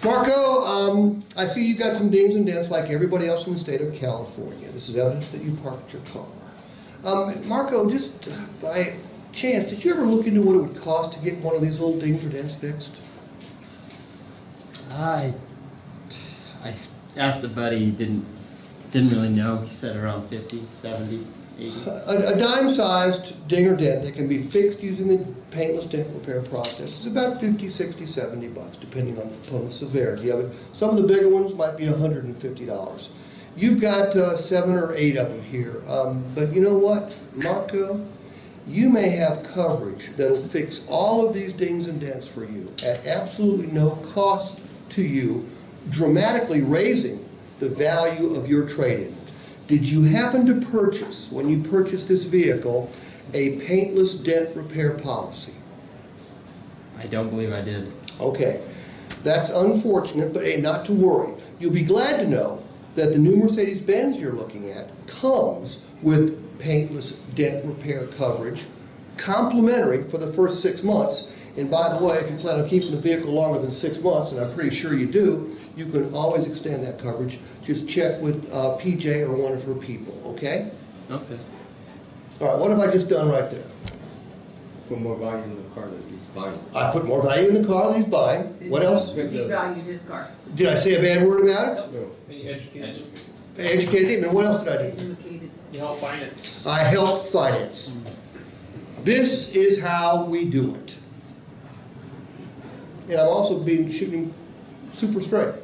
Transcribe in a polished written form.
Marco, I see you got some dings and dents like everybody else in the state of California. This is evidence that you parked your car. Marco, just by chance, did you ever look into what it would cost to get one of these little dings or dents fixed? I asked a buddy, he didn't really know. He said around 50, 70, 80. A dime-sized ding or dent that can be fixed using the paintless dent repair process is about 50, 60, 70 bucks, depending upon the severity of it. Some of the bigger ones might be $150. You've got 7 or 8 of them here, but you know what, Marco? You may have coverage that'll fix all of these dings and dents for you at absolutely no cost to you, dramatically raising the value of your trade-in. Did you happen to purchase, when you purchased this vehicle, a paintless dent repair policy? I don't believe I did. Okay, that's unfortunate, but hey, not to worry. You'll be glad to know that the new Mercedes-Benz you're looking at comes with paintless dent repair coverage, complimentary for the first 6 months. And by the way, if you plan on keeping the vehicle longer than 6 months, and I'm pretty sure you do, you can always extend that coverage. Just check with PJ or one of her people, okay? Okay. All right, what have I just done right there? Put more value in the car that he's buying. I put more value in the car that he's buying. What else? He valued his car. Did I say a bad word about it? No. He educated. I educated him, and what else did I do? Educated. You help finance. I help finance. This is how we do it. And I'm also shooting super straight.